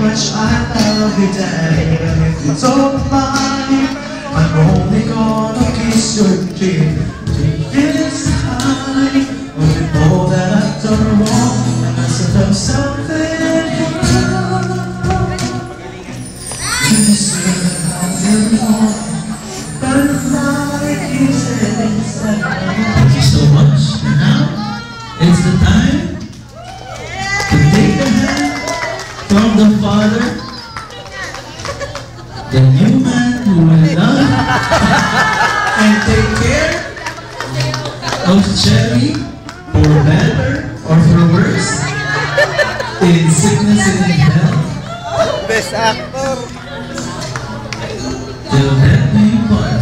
much I love you, Daddy. And if you don't mind, I'm only gonna kiss your chin till this high. Only know that I've done wrong, and I said I'm something wrong. You said I've been wrong, but it's not like you said inside. Thank you so much. And now, it's the time to take the hand from the father, the new man who will love and take care of Cherry for better or for worse, in sickness and in health. Best actor. Till death do you part.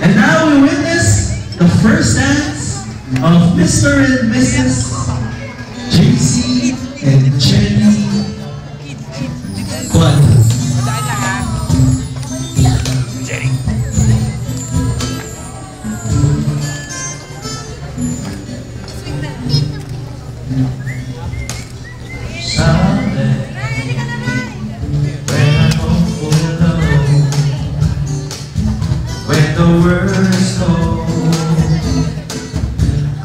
And now we witness the first dance of Mr. and Mrs. JC and Jenny Quadro. Someday, when I'm awful alone, when the world's cold,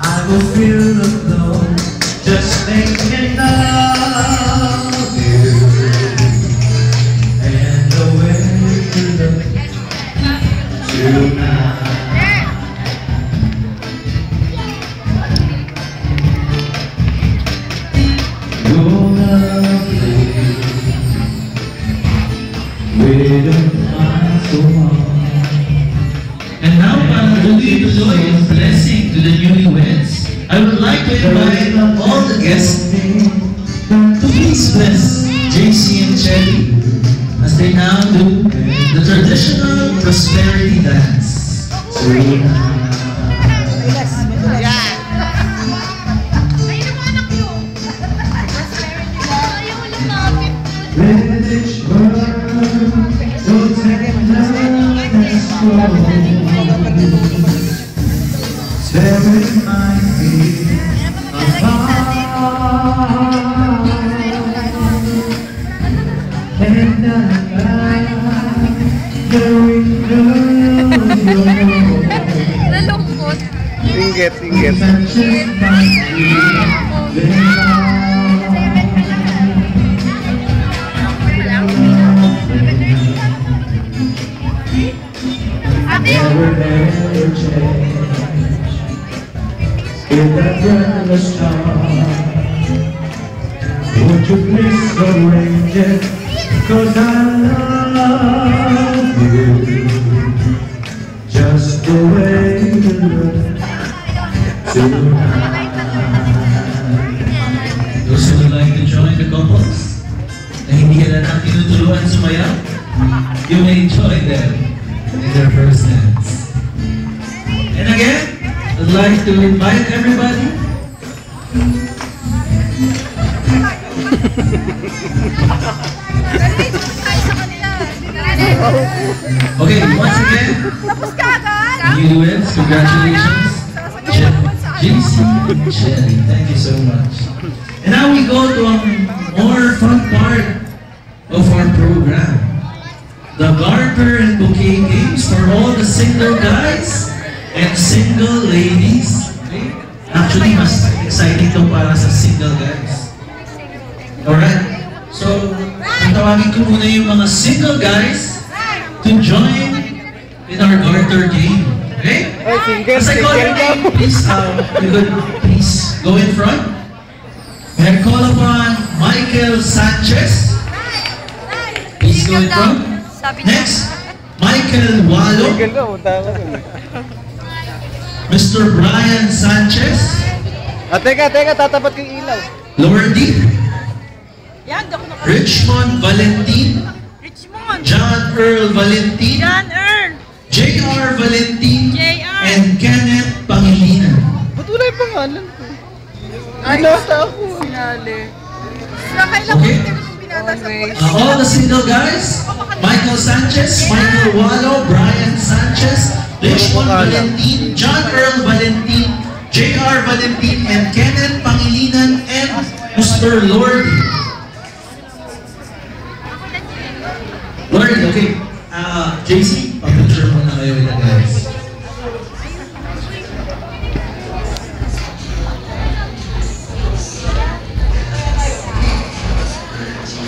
I will feel alone, just thinking of you and the way you look tonight. You're lovely, with a smile so warm. And now, para tuloy the joy and blessing to the newlyweds, I would like to invite all the guests to please bless JC and Cherry as they now do the traditional prosperity dance. British world, don't take love and slow. Tearing my feet apart, and Nalungkot. Inggit, inggit. Never change. In that breathless time, would you please arrange it? 'Cause I love you just the way you look tonight. Those who would like to join the couples na hindi ka na tinutulungan sumayaw, you may join them in their first dance. And again, I'd like to invite everybody okay, once again, newlyweds, congratulations. JC and Cherry, thank you so much. And now we go to a more fun part of our program. The garter and bouquet games for all the single guys and single ladies. Okay? Actually, mas exciting to para sa single guys. Alright? So, tawagin ko muna yung mga single guys to join in our garter game. Okay? As I call your name, please, you could please go in front. And call upon Michael Sanchez. Please go in front. Next, Michael Walo. Mr. Brian Sanchez. Teka, tatapat ko yung ilaw. Lower D. Richmond Valentin. John Earl Valentin. J.R. Valentin. And Kenneth Pangilinan. Ba't wala yung pangalan ko? Nasa ako. Okay. All the single guys, Michael Sanchez, Michael Walo, Brian Sanchez, Richmond Valentin, John Earl Valentin, J.R. Valentin, and Kenneth Pangilinan, and Mr. Lordy. Lordy, okay. JC, pag-picture mo na kayo with the